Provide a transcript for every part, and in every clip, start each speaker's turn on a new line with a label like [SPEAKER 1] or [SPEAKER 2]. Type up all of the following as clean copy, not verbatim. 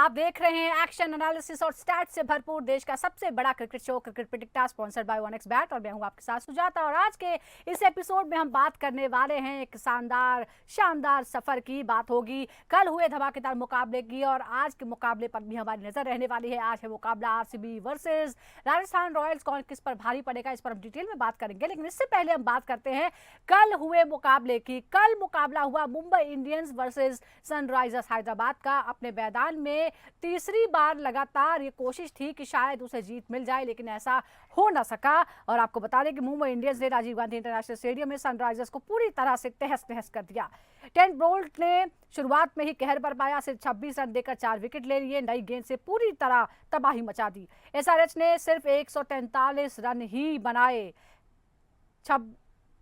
[SPEAKER 1] आप देख रहे हैं एक्शन एनालिसिस और स्टैट्स से भरपूर देश का सबसे बड़ा cricket show cricket predictor sponsored by 1xBet और मैं हूं आपके साथ सुजाता। और आज के इस एपिसोड में हम बात करने वाले हैं एक शानदार सफर की बात होगी, कल हुए धमाकेदार मुकाबले की और आज के मुकाबले पर भी हमारी नजर रहने वाली है। आज है मुकाबला आरसीबी वर्सेस राजस्थान रॉयल्स। कौन किस पर भारी पड़ेगा इस पर हम डिटेल में बात करेंगे, लेकिन इससे पहले हम बात करते हैं कल हुए मुकाबले की। कल मुकाबला हुआ Mumbai Indians versus Sunrisers Hyderabad का। अपने मैदान में तीसरी बार लगातार ये कोशिश थी कि शायद उसे जीत मिल जाए, लेकिन ऐसा हो ना सका। और आपको बता दें कि मुंबई इंडियंस ने राजीव गांधी इंटरनेशनल स्टेडियम में सनराइजर्स को पूरी तरह से तहस नहस कर दिया। टेंट बोल्ट ने शुरुआत में ही कहर बरपाया, सिर्फ 26 रन देकर 4 विकेट ले लिए, नई गेंद से पूरी तरह तबाही मचा दी। एसआरएच ने सिर्फ 143 रन ही बनाए।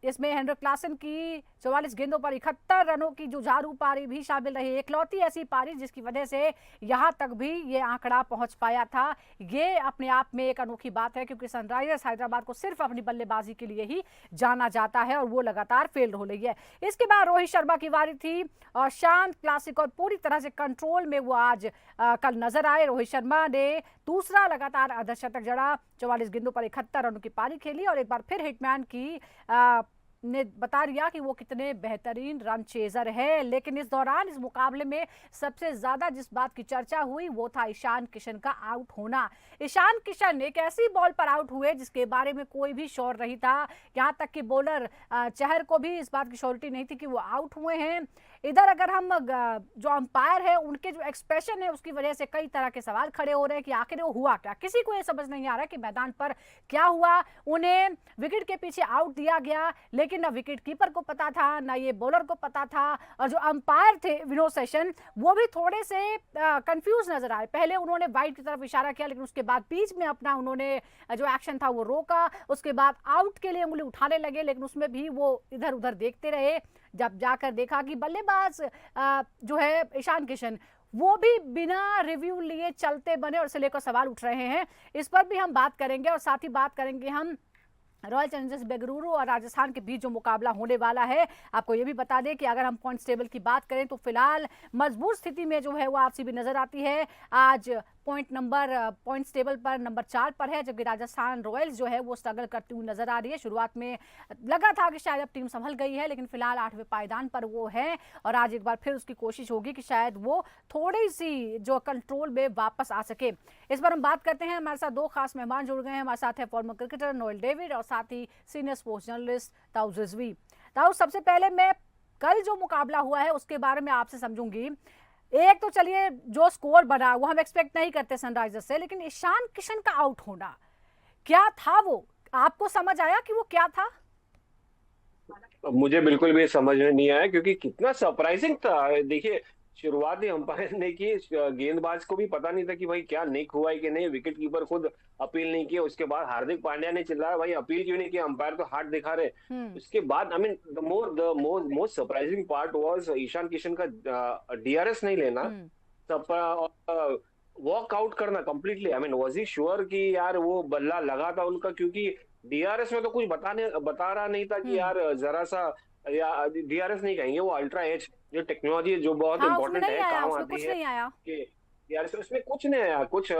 [SPEAKER 1] इसमें हेनरिक क्लासन की 44 गेंदों पर 71 रनों की जुझारू पारी भी शामिल रही। एकलौती ऐसी पारी जिसकी वजह से यहां तक भी ये आंकड़ा पहुंच पाया था। ये अपने आप में एक अनोखी बात है, क्योंकि सनराइजर्स हैदराबाद को सिर्फ अपनी बल्लेबाजी के लिए ही जाना जाता है और वो लगातार फेल हो रही है। इसके बाद रोहित शर्मा की बारी थी और शांत, क्लासिक और पूरी तरह से कंट्रोल में वो आज कल नजर आए। रोहित शर्मा ने दूसरा लगातार अर्धशतक जड़ा, 44 गेंदों पर 71 रनों की पारी खेली और एक बार फिर हिटमैन की ने बता दिया कि वो कितने बेहतरीन रन चेजर है। लेकिन इस दौरान इस मुकाबले में सबसे ज्यादा जिस बात की चर्चा हुई वो था ईशान किशन का आउट होना। ईशान किशन एक ऐसी बॉल पर आउट हुए जिसके बारे में कोई भी श्योर नहीं था। यहाँ तक कि बॉलर चहर को भी इस बात की श्योरिटी नहीं थी कि वो आउट हुए हैं। इधर अगर हम जो अंपायर है उनके जो एक्सप्रेशन है उसकी वजह से कई तरह के सवाल खड़े हो रहे हैं कि आखिर वो हुआ क्या। किसी को ये समझ नहीं आ रहा कि मैदान पर क्या हुआ। उन्हें विकेट के पीछे आउट दिया गया, लेकिन ना विकेट कीपर को पता था ना ये बॉलर को पता था। और जो अंपायर थे विनोद सेशन, वो भी थोड़े से कंफ्यूज नजर आए। पहले उन्होंने वाइड की तरफ इशारा किया, लेकिन उसके बाद बीच में अपना उन्होंने जो एक्शन था वो रोका। उसके बाद आउट के लिए उंगली उठाने लगे, लेकिन उसमें भी वो इधर उधर देखते रहे। जब जाकर देखा कि बल्लेबाज जो है ईशान किशन, वो भी बिना रिव्यू लिए चलते बने और इसे लेकर सवाल उठ रहे हैं। इस पर भी हम बात करेंगे और साथ ही बात करेंगे हम रॉयल चैलेंजर्स बेंगलुरु और राजस्थान के बीच जो मुकाबला होने वाला है। आपको ये भी बता दें कि अगर हम पॉइंट्स टेबल की बात करें तो फिलहाल मजबूत स्थिति में जो है वो आरसीबी नजर आती है। आज पॉइंट्स टेबल पर नंबर 4 पर है, जबकि राजस्थान रॉयल्स जो है वो स्ट्रगल करती हुई नजर आ रही है। शुरुआत में लगा था कि शायद अब टीम संभल गई है, लेकिन फिलहाल 8वें पायदान पर वो है और आज एक बार फिर उसकी कोशिश होगी कि शायद वो थोड़ी सी जो कंट्रोल में वापस आ सके। इस बार हम बात करते हैं, हमारे साथ दो खास मेहमान जुड़ गए हैं। हमारे साथ है फॉर्मर क्रिकेटर नोएल डेविड और साथ ही सीनियर स्पोर्ट्स जर्नलिस्ट ताऊ रिजवी। ताऊ, सबसे पहले मैं कल जो मुकाबला हुआ है उसके बारे में आपसे समझूंगी। एक तो चलिए जो स्कोर बना वो हम एक्सपेक्ट नहीं करते सनराइजर्स से, लेकिन ईशान किशन का आउट होना क्या था? वो आपको समझ आया कि वो क्या था?
[SPEAKER 2] मुझे बिल्कुल भी समझ में नहीं आया, क्योंकि कितना सरप्राइजिंग था। देखिए, शुरुआत ही अंपायर ने की, गेंदबाज को भी पता नहीं था कि भाई क्या निक हुआ है कि नहीं। विकेट कीपर खुद अपील नहीं किया। उसके बाद हार्दिक पांड्या ने चिल्लाया, भाई अपील क्यों नहीं किया, अंपायर तो हाथ दिखा रहे।
[SPEAKER 1] हम्म।
[SPEAKER 2] उसके बाद I mean the most surprising part was Ishan Kishan का डीआरएस नहीं लेना,
[SPEAKER 1] हम्म।
[SPEAKER 2] वॉक आउट करना completely. I mean was he sure कि यार वो बल्ला लगा था उनका, क्योंकि डीआरएस में तो कुछ बता रहा नहीं था कि
[SPEAKER 1] हम्म।
[SPEAKER 2] यार जरा सा, या डीआरएस नहीं कहेंगे, वो अल्ट्रा एज जो टेक्नोलॉजी जो बहुत
[SPEAKER 1] हाँ, उसमें
[SPEAKER 2] इंपॉर्टेंट
[SPEAKER 1] नहीं
[SPEAKER 2] है,
[SPEAKER 1] आया,
[SPEAKER 2] काम
[SPEAKER 1] उसमें
[SPEAKER 2] आती
[SPEAKER 1] कुछ
[SPEAKER 2] है
[SPEAKER 1] नहीं आया।
[SPEAKER 2] कि डीआरएस उसमें कुछ नहीं आया। कुछ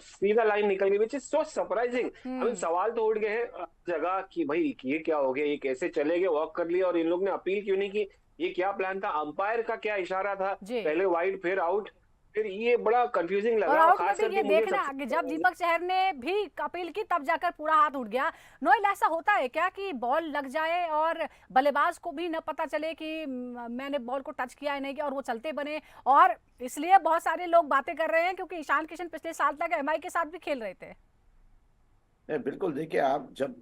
[SPEAKER 2] सीधा लाइन निकल गई, which is so surprising. I mean
[SPEAKER 1] hmm.
[SPEAKER 2] सवाल तो उठ गए हैं जगह कि भाई ये क्या हो गया, ये कैसे चले गए, वॉक कर लिया और इन लोग ने अपील क्यों नहीं की। ये क्या प्लान था, अंपायर का क्या इशारा था,
[SPEAKER 1] जी।
[SPEAKER 2] पहले वाइड फिर आउट। फिर ये बड़ा कंफ्यूजिंग
[SPEAKER 1] और
[SPEAKER 2] लगा, और
[SPEAKER 1] आउट में
[SPEAKER 2] खास
[SPEAKER 1] भी ये
[SPEAKER 2] करके मुझे
[SPEAKER 1] देखना
[SPEAKER 2] सबसे
[SPEAKER 1] कि जब दीपक चहर ने भी अपील की तब जाकर पूरा हाथ उठ गया। नोएल, ऐसा होता है क्या कि बॉल लग जाए और बल्लेबाज को भी न पता चले कि मैंने बॉल को टच किया है नहीं किया और वो चलते बने? और इसलिए बहुत सारे लोग बातें कर रहे हैं क्योंकि ईशान किशन पिछले साल तक एमआई के साथ भी खेल रहे थे।
[SPEAKER 3] बिल्कुल। देखिए, आप जब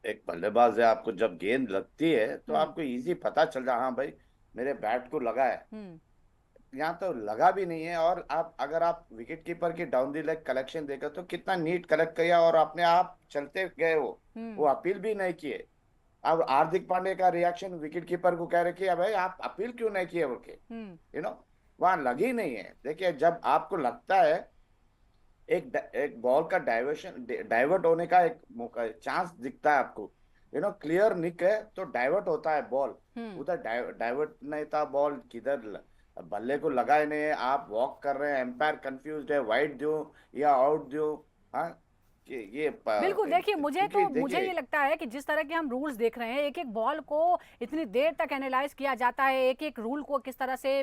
[SPEAKER 3] एक बल्लेबाज है, आपको जब गेंद लगती है तो
[SPEAKER 1] हम्म।
[SPEAKER 3] आपको इजी पता चल जाए, हाँ भाई मेरे बैट को लगा है।
[SPEAKER 1] हम्म।
[SPEAKER 3] यहाँ तो लगा भी नहीं है। और आप अगर आप विकेट कीपर की डाउन द लेग कलेक्शन देखो तो कितना नीट कलेक्ट किया और अपने आप चलते गए। वो
[SPEAKER 1] हम्म।
[SPEAKER 3] अपील भी नहीं किए। अब हार्दिक पांड्या का रिएक्शन विकेट कीपर को कह रहे कि भाई आप अपील क्यों नहीं किए बोल के।
[SPEAKER 1] हम्म।
[SPEAKER 3] यू नो वहां लगी नहीं है। देखिए, जब आपको लगता है एक बॉल का डाइवर्ट होने का एक मौका चांस दिखता है आपको, क्लियर निक है तो डाइवर्ट होता है बॉल।
[SPEAKER 1] हम्म।
[SPEAKER 3] उधर डाइवर्ट नहीं था, बॉल किधर बल्ले को लगा ही नहीं है, आप वॉक कर रहे हैं, एम्पायर कंफ्यूज है, वाइड दो या आउट दो। हाँ, ये
[SPEAKER 1] बिल्कुल, देखिए
[SPEAKER 3] क्योंकि
[SPEAKER 1] मुझे
[SPEAKER 3] देखिए
[SPEAKER 1] ये लगता है कि जिस तरह के हम रूल्स देख रहे हैं, एक-एक बॉल को इतनी देर तक एनालाइज़ किया जाता है, एक-एक रूल को किस तरह से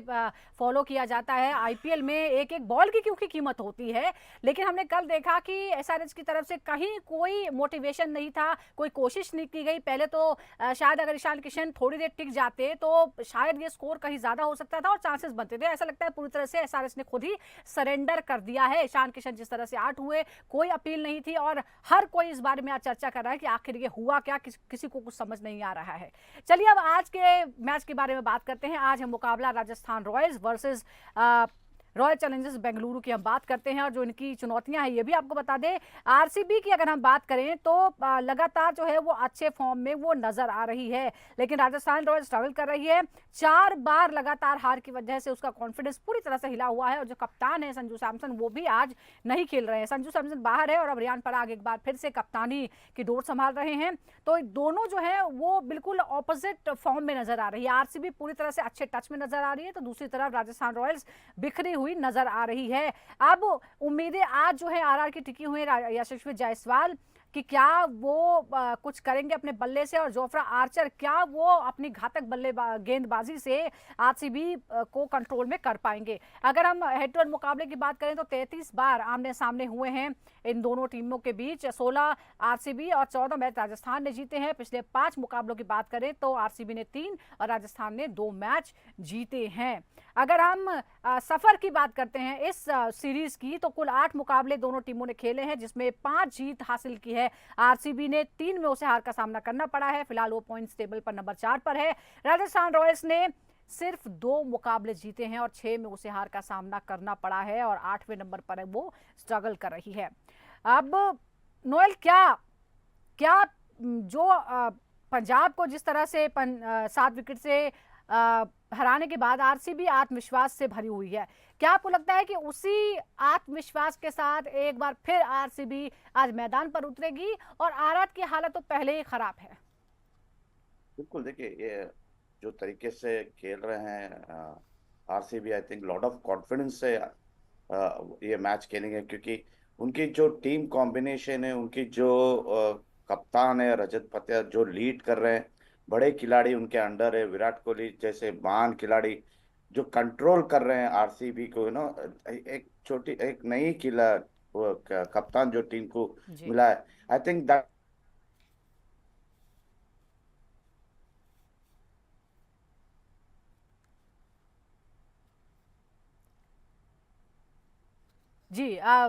[SPEAKER 1] फॉलो किया जाता है। आईपीएल में एक-एक बॉल की क्योंकि कीमत होती है, लेकिन हमने कल देखा कि एसआरएच की तरफ से कहीं कोई मोटिवेशन नहीं था, कोई कोशिश नहीं की गई। पहले तो शायद अगर ईशान किशन थोड़ी देर टिक जाते, तो शायद ये स्कोर कहीं ज़्यादा हो सकता था और चांसेस बनते थे। ऐसा लगता है पूरी तरह से एसआरएच ने खुद ही सरेंडर कर दिया है। ईशान किशन जिस तरह से आउट हुए, कोई अपील नहीं थी और हर कोई इस बारे में आज चर्चा कर रहा है कि आखिर ये हुआ क्या, किसी को कुछ समझ नहीं आ रहा है। चलिए अब आज के मैच के बारे में बात करते हैं। आज है मुकाबला Rajasthan Royals versus royal Challengers Bengaluru की हम बात करते हैं और जो इनकी चुनौतियां हैं ये भी आपको बता दें। आरसीबी की अगर हम बात करें तो लगातार जो है वो अच्छे फॉर्म में वो नजर आ रही है, लेकिन राजस्थान रॉयल्स स्ट्रगल कर रही है। 4 बार लगातार हार की वजह से उसका कॉन्फिडेंस पूरी तरह से हिला हुआ है और जो कप्तान है संजू सैमसन वो भी आज नहीं खेल रहे हैं। संजू सैमसन बाहर है और अब रियान पराग एक बार फिर से कप्तानी की डोर संभाल रहे हैं, तो दोनों जो है वो बिल्कुल ऑपोजिट फॉर्म में नजर आ रही है। आरसीबी पूरी तरह से अच्छे टच में नजर आ रही है, तो दूसरी तरफ राजस्थान रॉयल्स बिखरी हुई नजर आ रही है। अब उम्मीदें आज जो है आरआर की टिकी हुई है यशस्वी जायसवाल कि क्या वो कुछ करेंगे अपने बल्ले से और जोफ्रा आर्चर क्या वो अपनी घातक गेंदबाजी से आरसीबी को कंट्रोल में कर पाएंगे। अगर हम हेड टू हेड मुकाबले की बात करें तो 33 बार आमने सामने हुए हैं इन दोनों टीमों के बीच। 16 आरसीबी और 14 मैच राजस्थान ने जीते हैं। पिछले 5 मुकाबलों की बात करें तो आरसीबी ने 3 और राजस्थान ने 2 मैच जीते हैं। अगर हम सफर की बात करते हैं इस सीरीज की तो कुल 8 मुकाबले दोनों टीमों ने खेले हैं, जिसमें 5 जीत हासिल की है आरसीबी ने। 3 में उसे हार का सामना करना पड़ा है। फिलहाल वो पॉइंट्स टेबल पर नंबर 4 पर है। राजस्थान रॉयल्स ने सिर्फ 2 मुकाबले जीते हैं और 6 में उसे हार का सामना करना पड़ा है और 8वें नंबर पर है वो स्ट्रगल कर रही है। अब नोएल क्या क्या जो पंजाब को जिस तरह से 7 विकेट से हराने के बाद आरसीबी आत्मविश्वास से भरी हुई है, क्या आपको लगता है कि उसी आत्मविश्वास के साथ एक बार फिर आरसीबी आज मैदान पर उतरेगी और आरआर की हालत तो पहले ही खराब है?
[SPEAKER 3] बिल्कुल, देखिए ये जो तरीके से खेल रहे हैं RCB, I think lot of confidence से ये मैच खेलेंगे, क्योंकि उनकी जो टीम कॉम्बिनेशन है, उनकी जो कप्तान है रजत पाटिया जो लीड कर रहे हैं, बड़े खिलाड़ी उनके अंडर है, विराट कोहली जैसे महान खिलाड़ी जो कंट्रोल कर रहे हैं आरसीबी को, एक नई खिला कप्तान जो टीम को
[SPEAKER 1] जी
[SPEAKER 3] मिला है, आई थिंक दैट
[SPEAKER 1] जी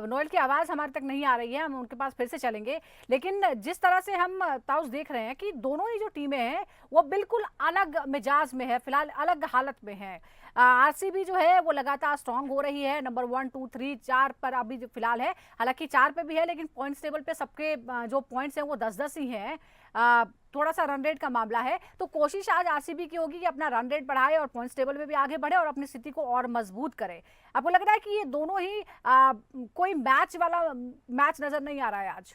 [SPEAKER 1] नोएल की आवाज़ हमारे तक नहीं आ रही है, हम उनके पास फिर से चलेंगे। लेकिन जिस तरह से हम ताउस देख रहे हैं कि दोनों ही जो टीमें हैं वो बिल्कुल अलग मिजाज में है, फिलहाल अलग हालत में है। आरसीबी जो है वो लगातार स्ट्रांग हो रही है, नंबर 1 2 3 4 पर अभी जो फिलहाल है, हालांकि 4 पे भी है लेकिन पॉइंट्स टेबल पे सबके जो पॉइंट्स हैं वो 10-10 ही हैं। थोड़ा सा रन रेट का मामला है, तो कोशिश आज आरसीबी की होगी कि अपना रन रेट बढ़ाए और पॉइंट्स टेबल में भी आगे बढ़े और अपनी स्थिति को और मजबूत करे। आपको लग रहा है कि ये दोनों ही कोई मैच वाला मैच नजर नहीं आ रहा है आज?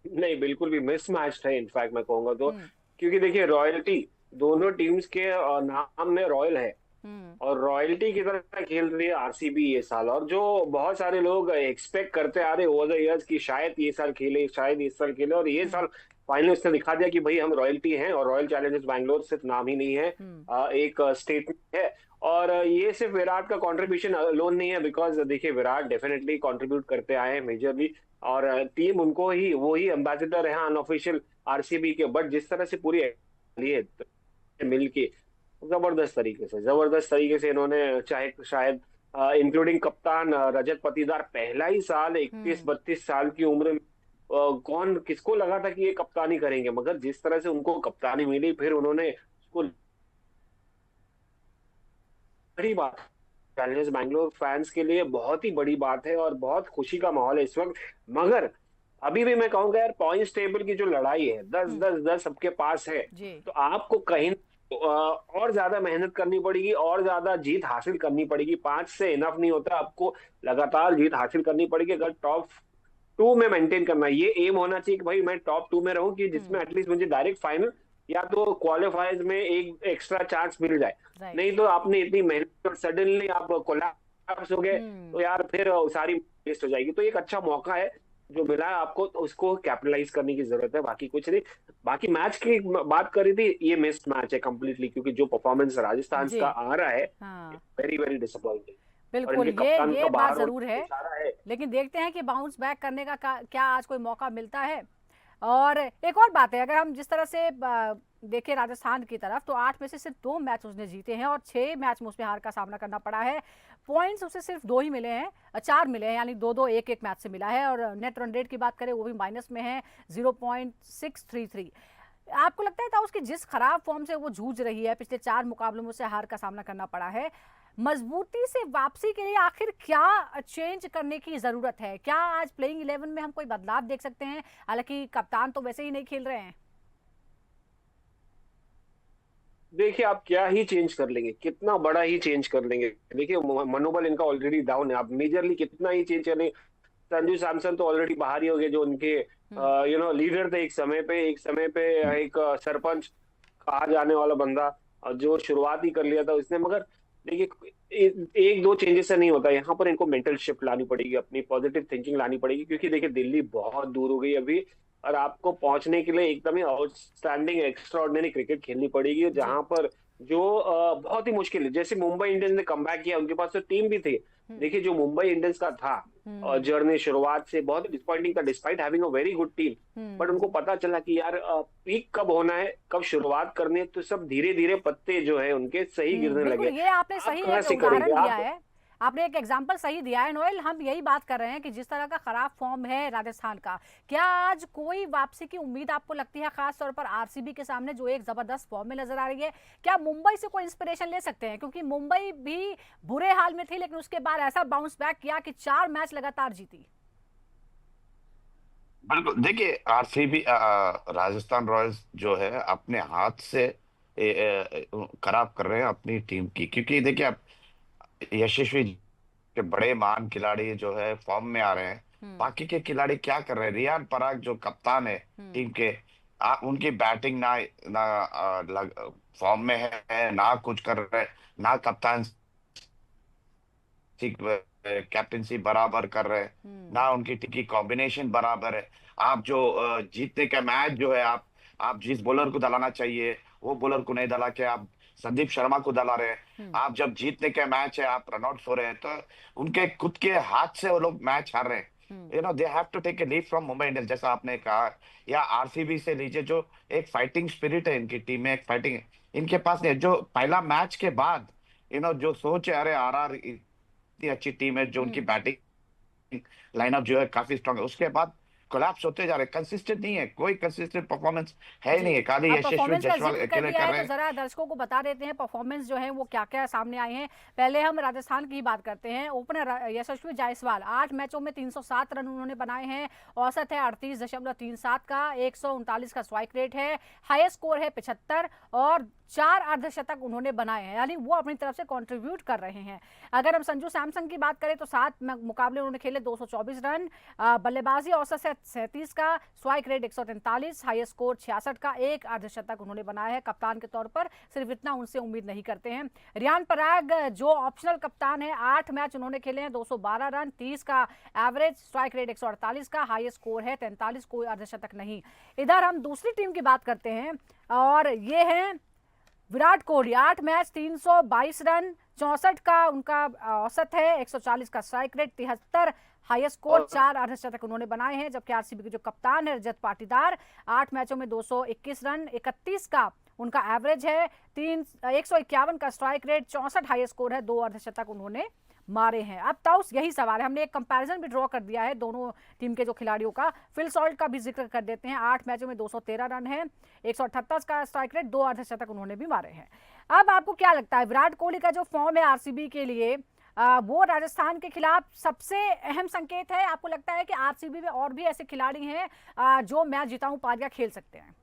[SPEAKER 2] नहीं, बिल्कुल भी मिस मैच है इनफैक्ट मैं कहूंगा तो,
[SPEAKER 1] हम्म
[SPEAKER 2] क्योंकि देखिए रॉयल्टी दोनों टीम्स के नाम में रॉयल है
[SPEAKER 1] हम्म
[SPEAKER 2] और रॉयल्टी की तरह खेल रही है आरसीबी ये साल। और जो बहुत सारे लोग एक्सपेक्ट करते आ रहे ओवर द इयर्स कि शायद ये साल खेले, शायद इस साल खेले, और ये साल फाइनल उसने दिखा दिया कि भाई हम रॉयल्टी हैं। और रॉयल चैलेंजर्स बैंगलोर सिर्फ नाम ही नहीं है,
[SPEAKER 1] हम्म
[SPEAKER 2] एक स्टेटमेंट है। और ये सिर्फ विराट का कंट्रीब्यूशन अलोन नहीं है, बिकॉज देखिए विराट डेफिनेटली कंट्रीब्यूट करते आए हैं मेजरली, और टीम उनको ही वो ही एम्बेसडर है अनऑफिशियल आरसीबी के। बट जिस तरह से पूरी मिल के जबरदस्त तरीके से इन्होंने, चाहे शायद इंक्लूडिंग कप्तान रजत पाटीदार, पहला ही साल 31-32 साल की उम्र में कौन किसको लगा था कि ये कप्तानी करेंगे, मगर जिस तरह से उनको कप्तानी मिली फिर उन्होंने उसको, बड़ी बात चैलेंजर्स बैंगलोर फैंस के लिए बहुत ही बड़ी बात है और बहुत खुशी का माहौल है इस वक्त। मगर अभी भी मैं कहूंगा यार, पॉइंट्स टेबल की जो लड़ाई है 10-10-10 सबके पास है,
[SPEAKER 1] जी
[SPEAKER 2] तो आपको कहीं और ज्यादा मेहनत करनी पड़ेगी और ज्यादा जीत हासिल करनी पड़ेगी। 5 से इनफ नहीं होता, आपको लगातार जीत हासिल करनी पड़ेगी अगर टॉप 2 में मेंटेन करना है। ये एम होना चाहिए कि भाई मैं टॉप 2 में रहूं कि जिसमें एटलीस्ट मुझे डायरेक्ट फाइनल या तो क्वालिफायर्स में एक एक्स्ट्रा चांस मिल जाए।
[SPEAKER 1] राइट।
[SPEAKER 2] नहीं तो आपने इतनी मेहनत और सडनली आप कोलैप्स हो गए तो यार फिर सारी वेस्ट हो जाएगी। तो एक अच्छा मौका है जो मिला है आपको, तो उसको कैपिटलाइज करने की जरूरत है, बाकी कुछ नहीं। बाकी मैच की बात करी थी, ये मिस्ड मैच है कंप्लीटली, क्योंकि जो परफॉर्मेंस राजस्थान
[SPEAKER 1] जी।
[SPEAKER 2] का आ रहा है
[SPEAKER 1] हाँ,
[SPEAKER 2] वेरी वेरी डिसअपॉइंटिंग। और
[SPEAKER 1] बिल्कुल,
[SPEAKER 2] इनके कप्तान का
[SPEAKER 1] ये बात
[SPEAKER 2] बाहर
[SPEAKER 1] जरूर
[SPEAKER 2] होने का
[SPEAKER 1] है।
[SPEAKER 2] इशारा है।
[SPEAKER 1] लेकिन देखते हैं कि बाउंस बैक करने का क्या आज कोई मौका मिलता है। और एक और बात है, अगर हम जिस तरह से देखें राजस्थान की तरफ, तो 8 में से सिर्फ 2 मैच उसने जीते हैं और 6 मैच में उसमें हार का सामना करना पड़ा है। पॉइंट्स उसे सिर्फ 2 ही मिले हैं, 4 मिले हैं, यानी 2-2 1-1 मैच से मिला है। और नेट रन रेट की बात करें वो भी माइनस में है, 0.633। आपको लगता है था उसकी जिस खराब फॉर्म से वो जूझ रही है, पिछले 4 मुकाबलों में उसे हार का सामना करना पड़ा है, मजबूती से वापसी के लिए आखिर क्या चेंज करने की जरूरत है? क्या आज प्लेइंग 11 में हम कोई बदलाव देख सकते हैं? हालांकि कप्तान तो वैसे ही नहीं खेल रहे हैं।
[SPEAKER 2] देखिए आप क्या ही चेंज कर लेंगे, कितना बड़ा ही चेंज कर लेंगे। देखिए मनोबल इनका ऑलरेडी डाउन है, आप मेजरली कितना ही चेंज करें। संजू सैमसन तो ऑलरेडी बाहर ही हो गए, जो उनके
[SPEAKER 1] हम्म।
[SPEAKER 2] लीडर थे एक समय पे एक सरपंच कहा जाने वाला बंदा, जो शुरुआत ही कर लिया था उसने। मगर देखिए एक दो चेंजेस से नहीं होता, यहाँ पर इनको मेंटल शिफ्ट लानी पड़ेगी, अपनी पॉजिटिव थिंकिंग लानी पड़ेगी, क्योंकि देखिए दिल्ली बहुत दूर हो गई अभी, और आपको पहुंचने के लिए एकदम ही आउटस्टैंडिंग एक्स्ट्राऑर्डिनरी क्रिकेट खेलनी पड़ेगी,
[SPEAKER 1] जी।
[SPEAKER 2] जहां पर जो बहुत ही मुश्किल है। जैसे मुंबई इंडियंस ने कमबैक किया, उनके पास तो टीम भी थी।
[SPEAKER 1] हम्म।
[SPEAKER 2] देखिए जो मुंबई इंडियंस का था
[SPEAKER 1] हम्म।
[SPEAKER 2] जर्नी शुरुआत से बहुत डिसअपॉइंटिंग था, despite having a very good team. But
[SPEAKER 1] hmm.
[SPEAKER 2] उनको पता चला कि यार पीक कब होना है, कब शुरुआत करनी है, तो सब धीरे धीरे पत्ते जो है उनके सही गिरने
[SPEAKER 1] बिल्कुल,
[SPEAKER 2] लगे।
[SPEAKER 1] ये आपने
[SPEAKER 2] आप
[SPEAKER 1] सही
[SPEAKER 2] कहाँ
[SPEAKER 1] एक
[SPEAKER 2] से करेंगे
[SPEAKER 1] उदाहरण दिया
[SPEAKER 2] आप?
[SPEAKER 1] है। आपने एक एग्जांपल सही दिया है नोएल। हम यही बात कर रहे हैं कि जिस तरह का खराब फॉर्म है राजस्थान का, क्या आज कोई वापसी की उम्मीद आपको लगती है, खास तौर पर आरसीबी के सामने जो एक जबरदस्त फॉर्म में नजर आ रही है? क्या मुंबई से कोई इंस्पिरेशन ले सकते हैं? क्योंकि मुंबई भी बुरे हाल में थी, लेकिन उसके बाद ऐसा बाउंस बैक किया कि 4 मैच लगातार जीती।
[SPEAKER 3] बिल्कुल, देखिए आरसीबी राजस्थान रॉयल्स जो है अपने हाथ से खराब कर रहे हैं अपनी टीम की, क्योंकि देखिए अब यशस्वी के बड़े महान खिलाड़ी जो है फॉर्म में आ रहे हैं।
[SPEAKER 1] हम्म।
[SPEAKER 3] बाकी के खिलाड़ी क्या कर रहे हैं? रियान पराग जो कप्तान है
[SPEAKER 1] हम्म।
[SPEAKER 3] टीम के, उनकी बैटिंग ना ना फॉर्म में है, ना कुछ कर रहे हैं, ना कप्तान कैप्टेंसी बराबर कर रहे हैं,
[SPEAKER 1] हम्म।
[SPEAKER 3] ना उनकी टीम की कॉम्बिनेशन बराबर है। आप जो जीतने का मैच जो है, आप जिस बॉलर को दलाना चाहिए वो बॉलर को नहीं दला के आप संदीप शर्मा को दला रहे हैं।
[SPEAKER 1] हम्म।
[SPEAKER 3] आप जब जीतने का मैच है, आप रनआउट हो रहे हैं, तो उनके खुद के हाथ से वो लोग मैच हार रहे हैं।
[SPEAKER 1] Hmm.
[SPEAKER 3] They have to take a leave from Mumbai Indians, जैसा आपने कहा, या आरसीबी से लीजिए, जो एक फाइटिंग स्पिरिट है इनकी टीम में, एक फाइटिंग इनके पास नहीं है। जो पहला मैच के बाद जो सोच है, अरे आरआर इतनी अच्छी टीम है, जो उनकी
[SPEAKER 1] हम्म।
[SPEAKER 3] बैटिंग लाइनअप जो है काफी स्ट्रांग है, उसके बाद कोलैप्स होते जा रहे, कंसिस्टेंट नहीं है, कोई कंसिस्टेंट परफॉर्मेंस है ही
[SPEAKER 1] जी।
[SPEAKER 3] नहीं है, खाली
[SPEAKER 1] अब
[SPEAKER 3] यशस्वी
[SPEAKER 1] परफॉर्मेंस का
[SPEAKER 3] जायसवाल
[SPEAKER 1] जिक्र कर
[SPEAKER 3] अकेले
[SPEAKER 1] लिया
[SPEAKER 3] कर
[SPEAKER 1] है
[SPEAKER 3] रहे
[SPEAKER 1] तो
[SPEAKER 3] हैं।
[SPEAKER 1] जरा दर्शकों को बता देते हैं परफॉर्मेंस जो है वो क्या क्या सामने आए हैं। पहले हम राजस्थान की ही बात करते हैं। ओपनर यशस्वी जायसवाल 8 मैचों में 307 रन उन्होंने बनाए हैं। औसत है 38.37 का, 139 का स्ट्राइक रेट है, हाईएस्ट स्कोर है 75 और 4 अर्धशतक उन्होंने बनाए हैं, यानी वो अपनी तरफ से कंट्रीब्यूट कर रहे हैं। अगर हम संजू सैमसन की बात करें तो 7 मुकाबले उन्होंने खेले, 224 रन, बल्लेबाजी औसत है 37 का, स्ट्राइक रेट 143, हाईएस्ट स्कोर 66 का, 1 अर्धशतक उन्होंने बनाया है। कप्तान के तौर पर सिर्फ इतना उनसे उम्मीद नहीं करते हैं। रियान पराग जो ऑप्शनल कप्तान है, 8 मैच उन्होंने खेले हैं, 212 रन, 30 का एवरेज, स्ट्राइक रेट 148 का, हाईएस्ट स्कोर है 43, कोई अर्धशतक नहीं। इधर हम दूसरी टीम की बात करते हैं और ये है विराट कोहली। 8 मैच, 322 रन, 64 का उनका औसत है, 140 का स्ट्राइक रेट, 73 हाईएस्ट स्कोर, 4 अर्धशतक उन्होंने बनाए हैं। जबकि आरसीबी के जो कप्तान है रजत पाटीदार, 8 मैचों में 221 रन, 31 का उनका एवरेज है, 151 का स्ट्राइक रेट, 64 हाईएस्ट स्कोर है, 2 अर्धशतक उन्होंने मारे हैं। अब ताउस यही सवाल है, हमने एक कंपैरिजन भी ड्रॉ कर दिया है दोनों टीम के जो खिलाड़ियों का। फिल सॉल्ट का भी जिक्र कर देते हैं। 8 मैचों में 213 रन है, 178 का स्ट्राइक रेट, 2 अर्धशतक उन्होंने भी मारे हैं। अब आपको क्या लगता है विराट कोहली का जो फॉर्म है आरसीबी के लिए, वो राजस्थान के खिलाफ सबसे अहम संकेत है? आपको लगता है कि आरसीबी में और भी ऐसे खिलाड़ी हैं जो मैच जिताऊं पारियां खेल सकते हैं?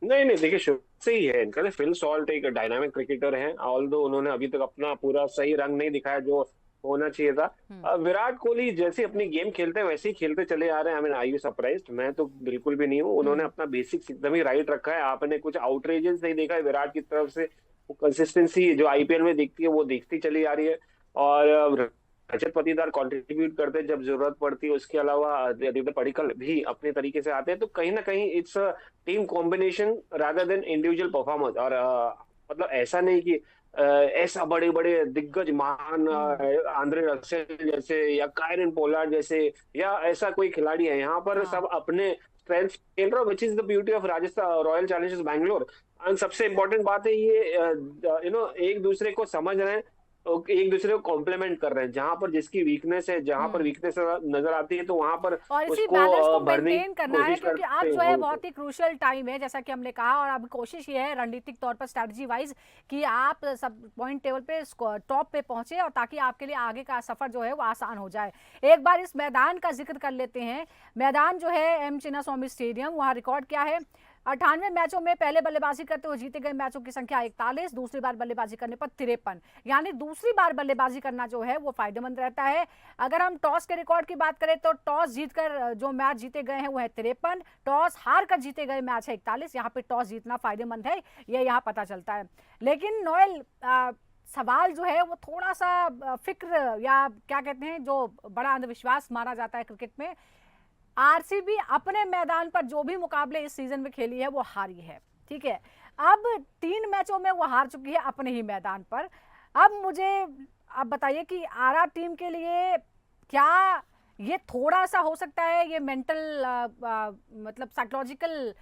[SPEAKER 2] नहीं नहीं, देखिए शुरू से ही है इनका। फिल सॉल्ट एक डायनामिक क्रिकेटर हैं, ऑल्दो उन्होंने अभी तक अपना पूरा सही रंग नहीं दिखाया जो होना चाहिए था।
[SPEAKER 1] हम्म।
[SPEAKER 2] विराट कोहली जैसे अपनी गेम खेलते हैं वैसे ही खेलते चले आ रहे हैं। I mean, I you surprised? मैं तो बिल्कुल भी नहीं हूँ। उन्होंने
[SPEAKER 1] हम्म।
[SPEAKER 2] अपना बेसिक्स एकदम ही राइट रखा है। आपने कुछ आउटरेजेस नहीं देखा है विराट की तरफ से। वो कंसिस्टेंसी जो आईपीएल में दिखती है वो दिखती चली आ रही है। और रजत पाटीदार कंट्रीब्यूट करते हैं जब जरूरत पड़ती है। उसके अलावा देवदत्त पडिक्कल भी अपने तरीके से आते हैं। तो कहीं ना कहीं its team combination rather than individual performance. और मतलब ऐसा नहीं कि ऐसा बड़े बड़े दिग्गज महान
[SPEAKER 1] हम्म।
[SPEAKER 2] आंद्रे रसेल जैसे या कायरन पोलार्ड जैसे या ऐसा कोई खिलाड़ी है। यहाँ पर
[SPEAKER 1] हाँ।
[SPEAKER 2] सब अपने स्ट्रेंथ खेल रहे हो, which is the beauty of Rajasthan royal Challengers Bangalore. And सबसे इम्पोर्टेंट बात है ये, एक दूसरे को समझ रहे हैं, एक दूसरे को कॉम्प्लीमेंट कर रहे हैं। जहां पर जिसकी वीकनेस है, जहां पर
[SPEAKER 1] हम्म।
[SPEAKER 2] वीकनेस नजर आती है तो वहां पर
[SPEAKER 1] और इसी
[SPEAKER 2] उसको
[SPEAKER 1] बैलेंस को
[SPEAKER 2] भरने की
[SPEAKER 1] मेंटेन करना है,
[SPEAKER 2] कोशिश
[SPEAKER 1] क्योंकि अब
[SPEAKER 2] करते
[SPEAKER 1] जो
[SPEAKER 2] हैं
[SPEAKER 1] है
[SPEAKER 2] वो लोग।
[SPEAKER 1] बहुत ही क्रूशियल टाइम है जैसा कि हमने कहा, और अब कोशिश ये है रणनीतिक तौर पर स्ट्रैटेजी वाइज कि आप सब पॉइंट टेबल पे टॉप पे पहुंचे, और ताकि आपके लिए आगे का सफर जो है वो आसान हो जाए। एक बार इस मैदान का जिक्र कर लेते हैं। मैदान जो है एम चिन्नास्वामी स्टेडियम, वहाँ रिकॉर्ड क्या है? 98 मैचों में पहले बल्लेबाजी करते हुए जीते गए मैचों की संख्या 41, दूसरी बार बल्लेबाजी करने पर 53। यानी दूसरी बार बल्लेबाजी करना जो है वो फायदेमंद रहता है। अगर हम टॉस के रिकॉर्ड की बात करें तो टॉस जीतकर जो मैच जीते गए हैं वो है 53, टॉस हार कर जीते गए मैच है 41। यहाँ पे टॉस जीतना फायदेमंद है, ये यहाँ पता चलता है। लेकिन नोएल, सवाल जो है वो थोड़ा सा फिक्र या क्या कहते हैं, जो बड़ा अंधविश्वास माना जाता है क्रिकेट में। आरसीबी अपने मैदान पर जो भी मुकाबले इस सीजन में खेली है वो हारी है, ठीक है। अब 3 मैचों में वो हार चुकी है अपने ही मैदान पर। अब मुझे आप बताइए कि आरआर टीम के लिए क्या ये थोड़ा सा हो सकता है, ये मेंटल मतलब साइकोलॉजिकल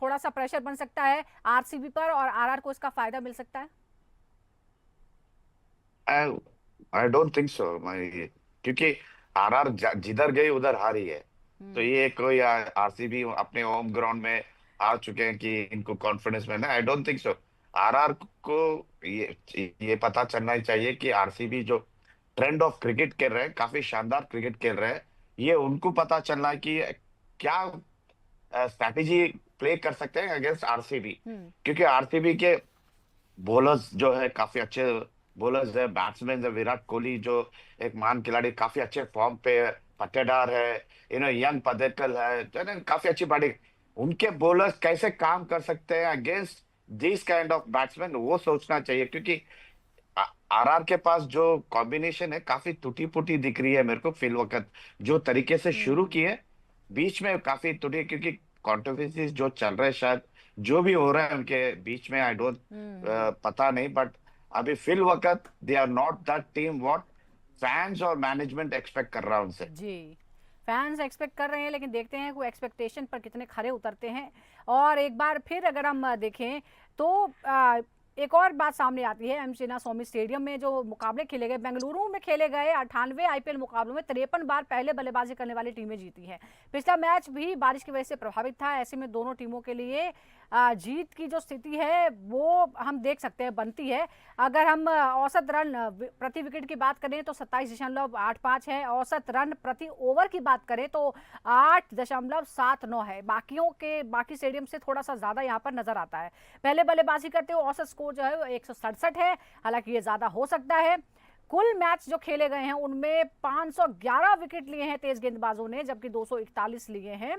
[SPEAKER 1] थोड़ा सा प्रेशर बन सकता है आरसीबी पर, और आरआर को इसका फायदा मिल सकता है?
[SPEAKER 3] आई आई डोंट थिंक सो मैं, क्योंकि आरआर जिधर गई उधर हारी है। तो
[SPEAKER 1] हम्म।
[SPEAKER 3] ये कोई आरसीबी अपने होम ग्राउंड में हार चुके हैं कि इनको कॉन्फिडेंस में ना, I don't think so. RR को ये पता चलना ही चाहिए कि आरसीबी जो ट्रेंड ऑफ क्रिकेट खेल रहे हैं, काफी शानदार क्रिकेट खेल रहे हैं। ये उनको पता चलना है कि क्या स्ट्रैटेजी प्ले कर सकते हैं अगेंस्ट आरसीबी।
[SPEAKER 1] हम्म।
[SPEAKER 3] क्योंकि आरसीबी के बॉलर्स जो है काफी अच्छे बॉलर्स है, बैट्समैन है। विराट कोहली जो एक महान खिलाड़ी, काफी अच्छे फॉर्म पे है। पटेदार है, यंग पदेकल है, जो है ना, काफी अच्छी बैटिंग। उनके बॉलर्स कैसे काम कर सकते हैं against this kind of batsman, वो सोचना चाहिए। क्योंकि आरआर के पास जो कॉम्बिनेशन है काफी टूटी फूटी दिख रही है मेरे को फिल वक्त। जो तरीके से शुरू
[SPEAKER 1] हम्म।
[SPEAKER 3] किए, बीच में काफी टूटी, क्योंकि कंट्रोवर्सीज जो चल रहे हैं, शायद जो भी हो रहा है उनके बीच में, आई डोंट
[SPEAKER 1] हम्म।
[SPEAKER 3] पता नहीं। बट अभी फिल वक्त they are not that team what fans और मैनेजमेंट एक्सपेक्ट कर रहा है उनसे।
[SPEAKER 1] जी, फैंस एक्सपेक्ट कर रहे हैं, लेकिन देखते हैं वो एक्सपेक्टेशन पर कितने खरे उतरते हैं। और एक बार फिर अगर हम देखें तो एक और बात सामने आती है। एम चिन्नास्वामी स्टेडियम में जो मुकाबले खेले गए, बेंगलुरु में खेले गए 98 आईपीएल मुकाबलों में 53 बार पहले बल्लेबाजी करने वाली टीमें जीती हैं। पिछला मैच भी बारिश की वजह से प्रभावित था। ऐसे में दोनों टीमों के लिए जीत की जो स्थिति है वो हम देख सकते हैं बनती है। अगर हम औसत रन प्रति विकेट की बात करें तो 27.85 है। औसत रन प्रति ओवर की बात करें तो 8.79 है। बाकी स्टेडियम से थोड़ा सा ज्यादा यहाँ पर नजर आता है। पहले बल्लेबाजी करते हुए औसत स्कोर जो है वो 167 है, हालांकि ये ज्यादा हो सकता है। कुल मैच जो खेले गए हैं उनमें 511 विकेट लिए हैं तेज गेंदबाजों ने, जबकि 241 लिए हैं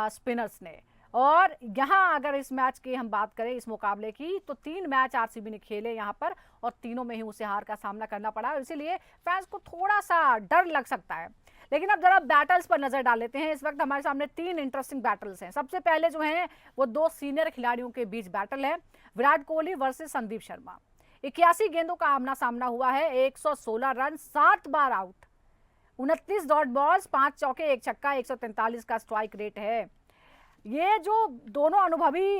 [SPEAKER 1] स्पिनर्स ने। और यहाँ अगर इस मैच की हम बात करें, इस मुकाबले की, तो 3 मैच आरसीबी ने खेले यहाँ पर, और तीनों में ही उसे हार का सामना करना पड़ा, और इसीलिए फैंस को थोड़ा सा डर लग सकता है। लेकिन अब जरा बैटल्स पर नजर डाल लेते हैं। इस वक्त हमारे सामने 3 इंटरेस्टिंग बैटल्स हैं। सबसे पहले जो हैं वो 2 सीनियर खिलाड़ियों के बीच बैटल है, विराट कोहली वर्सेस संदीप शर्मा। 81 गेंदों का आमना सामना हुआ है, 116 रन, 7 बार आउट, 29 डॉट बॉल्स, 5 चौके 1 छक्का, 143 का स्ट्राइक रेट है। ये जो दोनों अनुभवी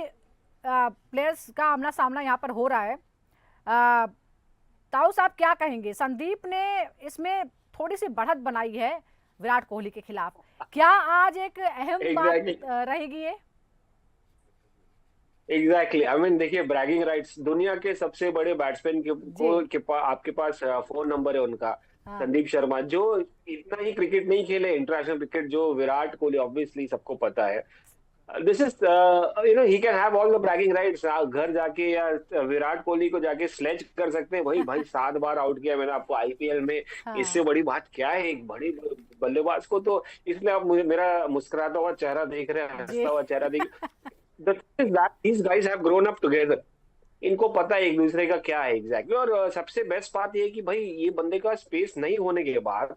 [SPEAKER 1] प्लेयर्स का आमना सामना यहाँ पर हो रहा है, ताऊ साहब क्या कहेंगे? संदीप ने इसमें थोड़ी सी बढ़त बनाई है विराट कोहली के खिलाफ, क्या आज एक अहम बात रहेगी ये?
[SPEAKER 2] एग्जैक्टली, आई मीन देखिए, ब्रैगिंग राइट्स, दुनिया के सबसे बड़े बैट्समैन आपके पास फोन नंबर है उनका।
[SPEAKER 1] हाँ।
[SPEAKER 2] संदीप शर्मा जो इतना ही क्रिकेट नहीं खेले, इंटरनेशनल क्रिकेट, जो विराट कोहली ऑब्वियसली सबको पता है। This is he can have all the bragging rights. घर जाके या विराट कोहली को जाके स्लेज कर सकते हैं, भाई भाई 7 बार आउट किया मैंने आपको आईपीएल में,
[SPEAKER 1] हाँ।
[SPEAKER 2] इससे बड़ी बात क्या है एक बड़ी बल्लेबाज को। तो इसलिए आप मुझे मेरा मुस्कुराता हुआ चेहरा देख रहे हैं,
[SPEAKER 1] जी।
[SPEAKER 2] हंसता हुआ चेहरा देख। The thing is that these guys have grown up together. इनको पता है एक दूसरे का क्या है एग्जैक्टली। और सबसे बेस्ट बात ये है कि भाई ये बंदे का स्पेस नहीं होने के बाद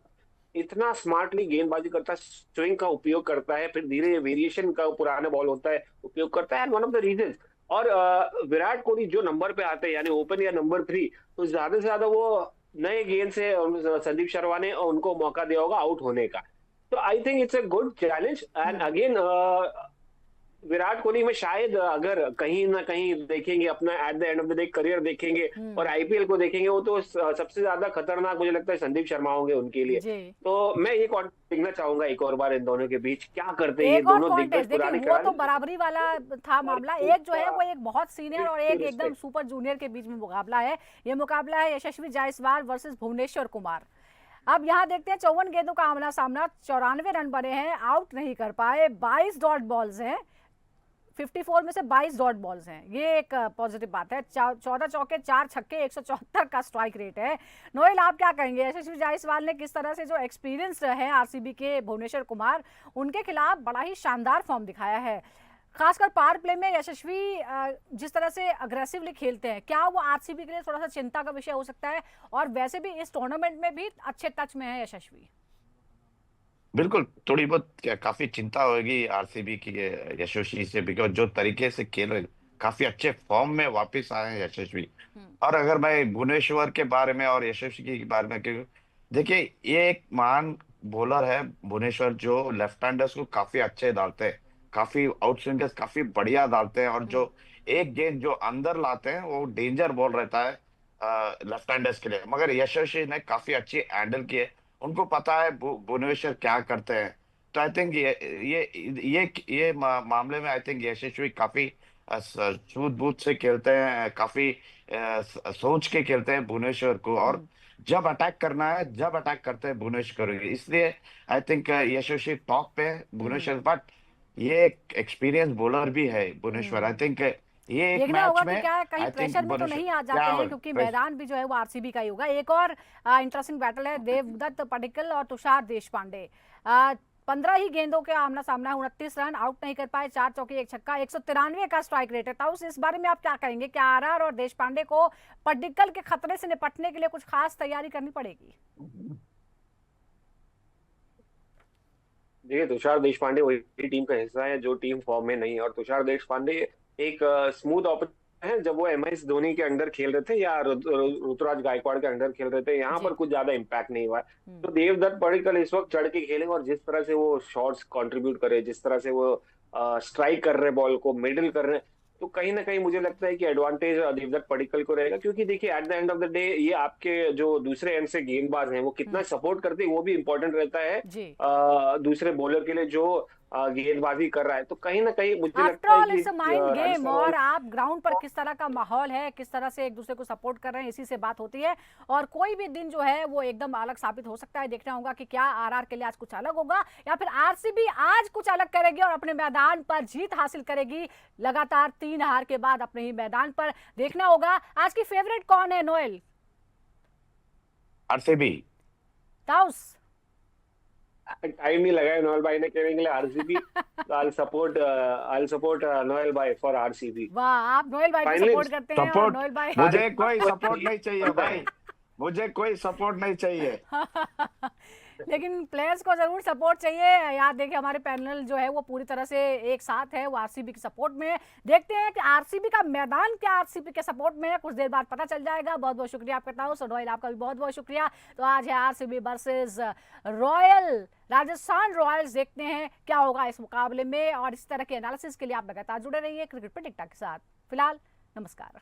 [SPEAKER 2] इतना स्मार्टली गेंदबाजी करता है, स्विंग का उपयोग करता है, फिर धीरे वेरिएशन का पुराने बॉल होता है उपयोग करता है, and one of the reason. और विराट कोहली जो नंबर पे आते हैं यानी ओपन या नंबर 3, तो ज्यादा से ज्यादा वो नए गेंद से संदीप शर्मा ने उनको मौका दिया होगा आउट होने का। तो I think it's a good challenge. And again Virat Kohli में शायद अगर कहीं ना कहीं देखेंगे अपना at the end of the day career देखेंगे और आईपीएल को देखेंगे, वो तो सबसे ज्यादा खतरनाक मुझे लगता है संदीप शर्मा होंगे उनके लिए।
[SPEAKER 1] जी।
[SPEAKER 2] तो मैं ये कॉन्टेस्ट देखना चाहूंगा एक और बार इन दोनों के बीच क्या करते हैं ये
[SPEAKER 1] एक और
[SPEAKER 2] दोनों दिग्गज
[SPEAKER 1] कॉन्टेस्ट देखिए,
[SPEAKER 2] पुराने
[SPEAKER 1] वो तो
[SPEAKER 2] खिलाड़ी।
[SPEAKER 1] बराबरी वाला था मामला। एक जो है वो एक बहुत सीनियर और एक एकदम सुपर जूनियर के बीच में मुकाबला है। ये मुकाबला है यशस्वी जायसवाल वर्सेस भुवनेश्वर कुमार। अब यहाँ देखते हैं 54 गेंदों का आमना सामना, 94 रन बने हैं, आउट नहीं कर पाए, 22 डॉट बॉल्स हैं, 54 में से 22 डॉट बॉल्स हैं, ये एक पॉजिटिव बात है। 14 चौके 4 छक्के, 174 का स्ट्राइक रेट है। नोएल, आप क्या कहेंगे? यशस्वी जायसवाल ने किस तरह से जो एक्सपीरियंस है आरसीबी के भुवनेश्वर कुमार, उनके खिलाफ बड़ा ही शानदार फॉर्म दिखाया है। खासकर पावर प्ले में यशस्वी जिस तरह से अग्रेसिवली खेलते हैं, क्या वो आरसीबी के लिए थोड़ा सा चिंता का विषय हो सकता है? और वैसे भी इस टूर्नामेंट में भी अच्छे टच में है यशस्वी।
[SPEAKER 3] बिल्कुल, थोड़ी बहुत काफी चिंता होगी आरसीबी की यशस्वी से, बिकॉज जो तरीके से खेल रहे, काफी अच्छे फॉर्म में वापस आए हैं यशस्वी। और अगर मैं भुवनेश्वर के बारे में और यशस्वी के बारे में देखिए, ये एक महान बॉलर है भुवनेश्वर, जो लेफ्ट हैंडर्स को काफी अच्छे डालते हैं, काफी आउट स्विंगर्स काफी बढ़िया डालते हैं, और जो एक गेंद जो अंदर लाते हैं वो डेंजर बॉल रहता है लेफ्ट हैंडर्स के लिए। मगर यशस्वी ने काफी अच्छी हैंडल किए, उनको पता है भुवनेश्वर क्या करते हैं। तो आई थिंक ये मामले में आई थिंक यशस्वी काफी सूझबूझ से खेलते हैं, काफी सोच के खेलते हैं भुवनेश्वर को, और जब अटैक करना है जब अटैक करते हैं भुवनेश्वर, इसलिए आई थिंक यशस्वी टॉप पे है भुवनेश्वर। बट ये एक एक्सपीरियंस बॉलर भी है भुवनेश्वर। आई थिंक ये एक
[SPEAKER 1] देखना होगा
[SPEAKER 3] मैच
[SPEAKER 1] कि
[SPEAKER 3] में
[SPEAKER 1] क्या कहीं
[SPEAKER 3] आई थिंक
[SPEAKER 1] प्रेशर में तो नहीं आ जाते हैं, क्योंकि मैदान भी जो है वो आरसीबी का ही होगा। एक और इंटरेस्टिंग बैटल है देवदत्त पडिक्कल और तुषार देशपांडे। 15 ही गेंदों के आमना सामना, 29 रन, आउट नहीं कर पाए, 4 चौके 1 छक्का, 193 का स्ट्राइक रेट है। ताउस, इस बारे में आप क्या कहेंगे? क्या आरआर और देशपांडे को पडिक्कल के खतरे से निपटने के लिए कुछ खास तैयारी करनी पड़ेगी?
[SPEAKER 2] देखिए तुषार देशपांडे वही टीम का हिस्सा है जो टीम फॉर्म में नहीं है। और तुषार देशपांडे एक स्मूथ ऑपरेटर है। जब वो एमएस धोनी के अंडर खेल रहे थे या ऋतुराज गायकवाड़ के अंडर खेल रहे थे, यहाँ पर कुछ ज्यादा इम्पैक्ट नहीं हुआ है। तो देवदत्त पडिक्कल इस वक्त चढ़ के खेलेंगे, और जिस तरह से वो शॉट्स कंट्रीब्यूट करे, जिस तरह से वो स्ट्राइक कर रहे, बॉल को मिडिल कर रहे, तो कहीं ना कहीं मुझे लगता है कि एडवांटेज देवदत्त पडिक्कल को रहेगा। क्योंकि देखिए at the end of the day ये आपके जो दूसरे एंड से गेंदबाज हैं वो कितना सपोर्ट करते हैं वो भी इंपॉर्टेंट रहता है दूसरे बॉलर के लिए जो गेंदबाजी कर रहा है। तो कहीं ना कहीं मुझे लगता है कि
[SPEAKER 1] इट्स अ माइंड गेम, और आप ग्राउंड पर किस तरह का माहौल है, किस तरह से एक दूसरे को सपोर्ट कर रहे हैं, इसी से बात होती है। और कोई भी दिन जो है वो एकदम अलग साबित हो सकता है। देखना होगा कि क्या आरआर के लिए आज कुछ अलग होगा, या फिर आरसीबी आज कुछ अलग करेगी और अपने मैदान पर जीत हासिल करेगी लगातार 3 हार के बाद अपने ही मैदान पर। देखना होगा। आज की फेवरेट कौन है नोएल?
[SPEAKER 3] आरसीबी।
[SPEAKER 1] ताउस,
[SPEAKER 2] टाइम नहीं लगा है नोएल भाई ने कहने के लिए आरसीबी। आई सपोर्ट नोएल भाई फॉर आरसीबी।
[SPEAKER 1] वाह, आप नोएल भाई को सपोर्ट करते हैं। और नोएल भाई,
[SPEAKER 3] मुझे कोई सपोर्ट नहीं चाहिए भाई, मुझे कोई सपोर्ट नहीं चाहिए।
[SPEAKER 1] लेकिन प्लेयर्स को जरूर सपोर्ट चाहिए। याद देखिए, हमारे पैनल जो है वो पूरी तरह से एक साथ है, वो आरसीबी की सपोर्ट में है। देखते हैं कि आरसीबी का मैदान क्या आरसीबी के सपोर्ट में है, कुछ देर बाद पता चल जाएगा। बहुत बहुत शुक्रिया आपका ताउस, और नोएल आपका भी बहुत बहुत शुक्रिया। तो आज है RCB versus royal Rajasthan Royals. देखते हैं क्या होगा इस मुकाबले में, और इस तरह के एनालिसिस के लिए आप लगातार जुड़े रहिए क्रिकेट पे टिकटॉक के साथ। फिलहाल नमस्कार।